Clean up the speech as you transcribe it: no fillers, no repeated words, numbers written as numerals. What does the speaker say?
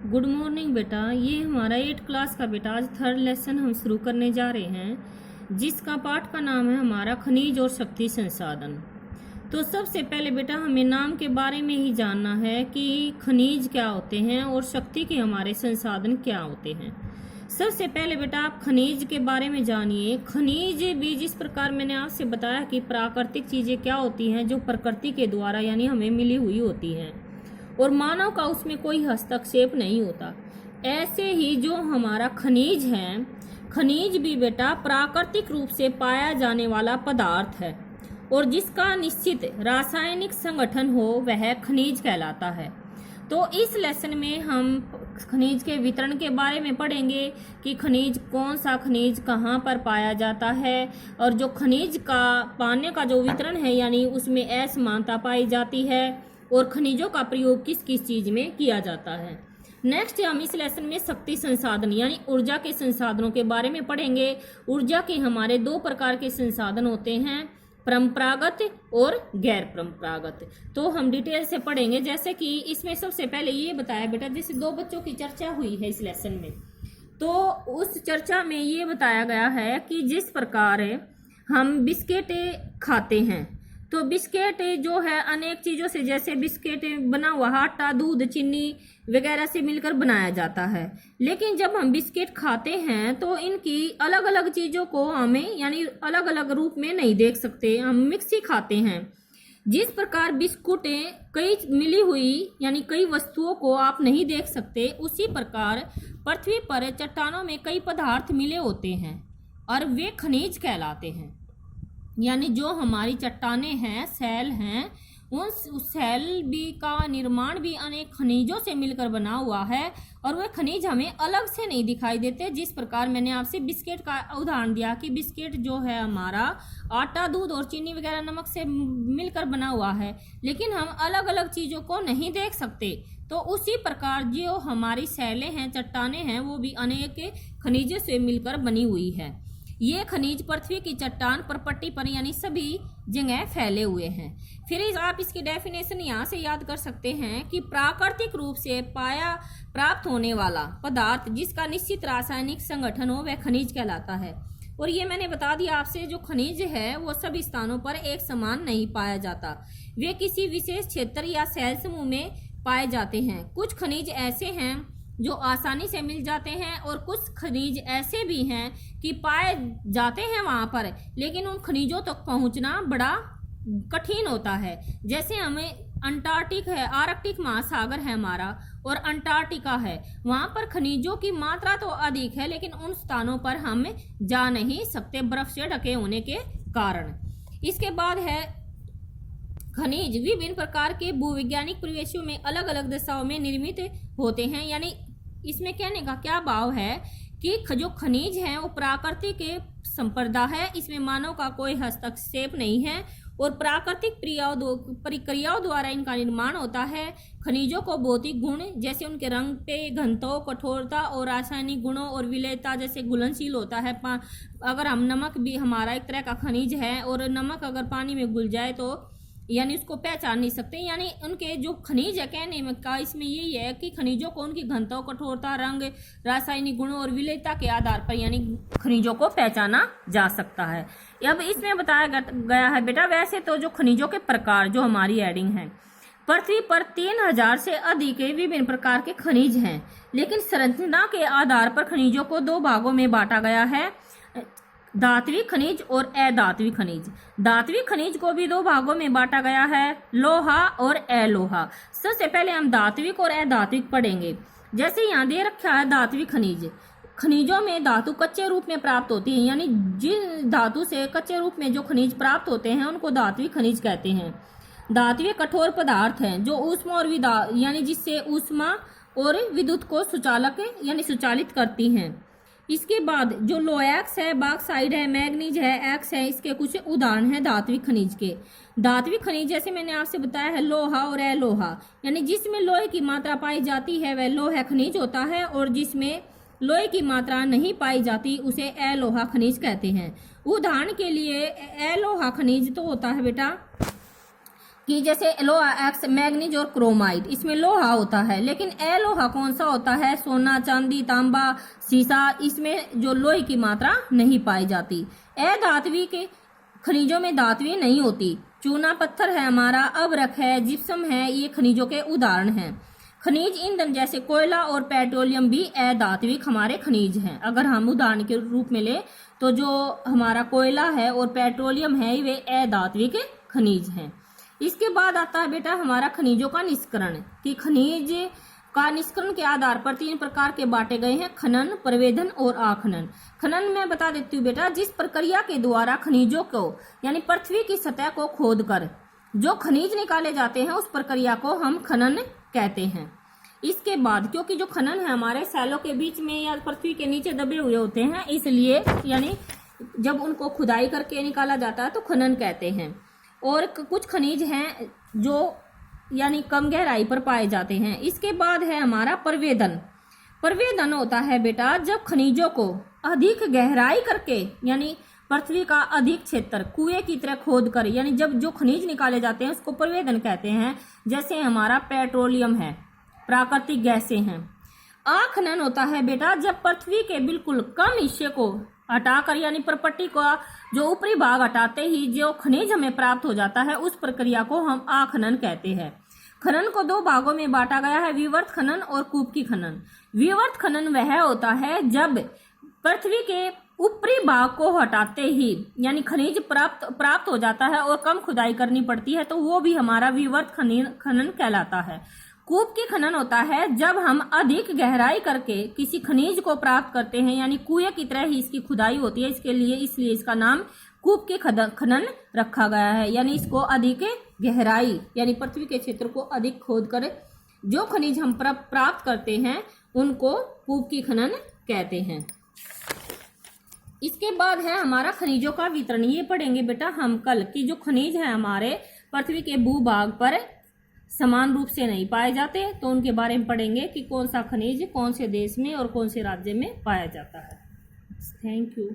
Good morning बेटा। ये हमारा 8 क्लास का बेटा आज थर्ड लेसन हम शुरू करने जा रहे हैं, जिसका पाठ का नाम है हमारा खनिज और शक्ति संसाधन। तो सबसे पहले बेटा हमें नाम के बारे में ही जानना है कि खनिज क्या होते हैं और शक्ति के हमारे संसाधन क्या होते हैं। सबसे पहले बेटा आप खनिज के बारे में जानिए। खनिज भी जिस प्रकार मैंने आपसे बताया कि प्राकृतिक चीजें क्या होती हैं जो प्रकृति के द्वारा यानी हमें मिली हुई होती हैं और मानव का उसमें कोई हस्तक्षेप नहीं होता, ऐसे ही जो हमारा खनिज है, खनिज भी बेटा प्राकृतिक रूप से पाया जाने वाला पदार्थ है और जिसका निश्चित रासायनिक संगठन हो वह खनिज कहलाता है। तो इस लेसन में हम खनिज के वितरण के बारे में पढ़ेंगे कि खनिज कौन सा खनिज कहाँ पर पाया जाता है और जो खनिज का पाने का जो वितरण है यानी उसमें असमानता पाई जाती है और खनिजों का प्रयोग किस किस चीज में किया जाता है। नेक्स्ट हम इस लेसन में शक्ति संसाधन यानी ऊर्जा के संसाधनों के बारे में पढ़ेंगे। ऊर्जा के हमारे 2 प्रकार के संसाधन होते हैं, परंपरागत और गैर परंपरागत। तो हम डिटेल से पढ़ेंगे। जैसे कि इसमें सबसे पहले ये बताया बेटा, जैसे 2 बच्चों की चर्चा हुई है इस लेसन में, तो उस चर्चा में ये बताया गया है कि जिस प्रकार हम बिस्किट खाते हैं तो बिस्किट जो है अनेक चीजों से, जैसे बिस्किट बना हुआ आटा, दूध, चीनी वगैरह से मिलकर बनाया जाता है। लेकिन जब हम बिस्किट खाते हैं तो इनकी अलग अलग चीजों को हमें यानी अलग अलग रूप में नहीं देख सकते, हम मिक्स ही खाते हैं। जिस प्रकार बिस्कुटें कई मिली हुई यानी कई वस्तुओं को आप नहीं देख सकते, उसी प्रकार पृथ्वी पर चट्टानों में कई पदार्थ मिले होते हैं और वे खनिज कहलाते हैं। यानी जो हमारी चट्टानें हैं, सेल हैं, उन सेल भी का निर्माण भी अनेक खनिजों से मिलकर बना हुआ है और वह खनिज हमें अलग से नहीं दिखाई देते। जिस प्रकार मैंने आपसे बिस्किट का उदाहरण दिया कि बिस्किट जो है हमारा आटा, दूध और चीनी वगैरह नमक से मिलकर बना हुआ है, लेकिन हम अलग अलग चीजों को नहीं देख सकते। तो उसी प्रकार जो हमारी सेलें हैं, चट्टानें हैं, वो भी अनेक खनिजों से मिलकर बनी हुई है। ये खनिज पृथ्वी की चट्टान पर पट्टी पर यानी सभी जगह फैले हुए हैं। फिर आप इसकी डेफिनेशन यहाँ से याद कर सकते हैं कि प्राकृतिक रूप से प्राप्त होने वाला पदार्थ जिसका निश्चित रासायनिक संगठन हो वह खनिज कहलाता है। और ये मैंने बता दिया आपसे, जो खनिज है वो सभी स्थानों पर एक समान नहीं पाया जाता, वे किसी विशेष क्षेत्र या सेल समूह में पाए जाते हैं। कुछ खनिज ऐसे हैं जो आसानी से मिल जाते हैं और कुछ खनिज ऐसे भी हैं कि पाए जाते हैं वहां पर, लेकिन उन खनिजों तक पहुंचना बड़ा कठिन होता है। जैसे हमें अंटार्कटिक है, आर्कटिक महासागर है हमारा और अंटार्कटिका है, वहां पर खनिजों की मात्रा तो अधिक है लेकिन उन स्थानों पर हम जा नहीं सकते बर्फ से ढके होने के कारण। इसके बाद है खनिज विभिन्न प्रकार के भूवैज्ञानिक परिवेशों में अलग अलग दिशाओं में निर्मित होते हैं। यानी इसमें कहने का क्या भाव है कि जो खनिज है वो प्राकृतिक संपदा है, इसमें मानव का कोई हस्तक्षेप नहीं है और प्राकृतिक प्रक्रियाओं द्वारा इनका निर्माण होता है। खनिजों को भौतिक गुण जैसे उनके रंग पे घनत्व, कठोरता और रासायनिक गुणों और विलेयता जैसे घुलनशील होता है। अगर हम नमक भी हमारा एक तरह का खनिज है और नमक अगर पानी में घुल जाए तो यानी उसको पहचान नहीं सकते। यानी उनके जो खनिज है, कहने में का इसमें यही है कि खनिजों को उनकी घनत्व, कठोरता, रंग, रासायनिक गुणों और विलेयता के आधार पर यानी खनिजों को पहचाना जा सकता है। अब इसमें बताया गया है बेटा, वैसे तो जो खनिजों के प्रकार जो हमारी एडिंग है, पृथ्वी पर 3000 से अधिक विभिन्न प्रकार के खनिज हैं, लेकिन संरचना के आधार पर खनिजों को 2 भागों में बांटा गया है, धात्विक खनिज और अधात्विक खनिज। धात्विक खनिज को भी 2 भागों में बांटा गया है, लोहा और अलोहा। सबसे पहले हम धात्विक और अधात्विक पढ़ेंगे। जैसे यहाँ दे रखा है धात्विक खनिज, खनिजों में धातु कच्चे रूप में प्राप्त होती है, यानी जिन धातु से कच्चे रूप में जो खनिज प्राप्त होते हैं उनको धात्विक खनिज कहते हैं। धात्विक कठोर पदार्थ हैं जो ऊष्मा और यानी जिससे ऊष्मा और विद्युत को सुचालित करती हैं। इसके बाद जो लोएक्स है, बॉक्साइड है, मैग्नीज है, एक्स है, इसके कुछ उदाहरण हैं धात्विक खनिज के। धात्विक खनिज जैसे मैंने आपसे बताया है लोहा और अलोहा, यानी जिसमें लोहे की मात्रा पाई जाती है वह लोहा खनिज होता है और जिसमें लोहे की मात्रा नहीं पाई जाती उसे अलोहा खनिज कहते हैं। उदाहरण के लिए अलोहा खनिज तो होता है बेटा कि जैसे लोहा एक्स, मैग्नीज और क्रोमाइड, इसमें लोहा होता है, लेकिन अलोहा कौन सा होता है? सोना, चांदी, तांबा, सीसा, इसमें जो लोहे की मात्रा नहीं पाई जाती। अधात्वी के खनिजों में धात्वी नहीं होती। चूना पत्थर है हमारा, अभ्रक है, जिप्सम है, ये खनिजों के उदाहरण हैं। खनिज ईंधन जैसे कोयला और पेट्रोलियम भी अधात्विक हमारे खनिज हैं। अगर हम उदाहरण के रूप में ले तो जो हमारा कोयला है और पेट्रोलियम है वे अधात्विक खनिज हैं। इसके बाद आता है बेटा हमारा खनिजों का निष्करण, कि खनिज का निष्करण के आधार पर 3 प्रकार के बांटे गए हैं: खनन, प्रवेदन और आखनन। खनन में बता देती हूँ बेटा, जिस प्रक्रिया के द्वारा खनिजों को यानी पृथ्वी की सतह को खोदकर जो खनिज निकाले जाते हैं उस प्रक्रिया को हम खनन कहते हैं। इसके बाद क्योंकि जो खनन है हमारे सैलों के बीच में या पृथ्वी के नीचे दबे हुए होते हैं, इसलिए यानी जब उनको खुदाई करके निकाला जाता है तो खनन कहते हैं। और कुछ खनिज हैं जो यानी कम गहराई पर पाए जाते हैं। इसके बाद है हमारा प्रवेदन। प्रवेदन होता है बेटा जब खनिजों को अधिक गहराई करके यानी पृथ्वी का अधिक क्षेत्र कुएं की तरह खोद कर यानी जब जो खनिज निकाले जाते हैं उसको प्रवेदन कहते हैं। जैसे हमारा पेट्रोलियम है, प्राकृतिक गैसें हैं। आखनन होता है बेटा जब पृथ्वी के बिल्कुल कम हिस्से को हटाकर यानी प्रपट्टी का जो ऊपरी भाग हटाते ही जो खनिज हमें प्राप्त हो जाता है उस प्रक्रिया को हम आखनन कहते हैं। खनन को 2 भागों में बांटा गया है, विवर्त खनन और कूपकी खनन। विवर्त खनन वह होता है जब पृथ्वी के ऊपरी भाग को हटाते ही यानी खनिज प्राप्त हो जाता है और कम खुदाई करनी पड़ती है, तो वो भी हमारा विवर्त खनन कहलाता है। कूपकी खनन होता है जब हम अधिक गहराई करके किसी खनिज को प्राप्त करते हैं, यानी कुएं की तरह ही इसकी खुदाई होती है, इसलिए इसका नाम कूपकी खनन रखा गया है। यानी इसको अधिक गहराई यानी पृथ्वी के क्षेत्र को अधिक खोद कर जो खनिज हम प्राप्त करते हैं उनको कूपकी खनन कहते हैं। इसके बाद है हमारा खनिजों का वितरण। ये पढ़ेंगे बेटा हम कल कि जो खनिज है हमारे पृथ्वी के भूभाग पर समान रूप से नहीं पाए जाते, तो उनके बारे में पढ़ेंगे कि कौन सा खनिज कौन से देश में और कौन से राज्य में पाया जाता है। Thank you.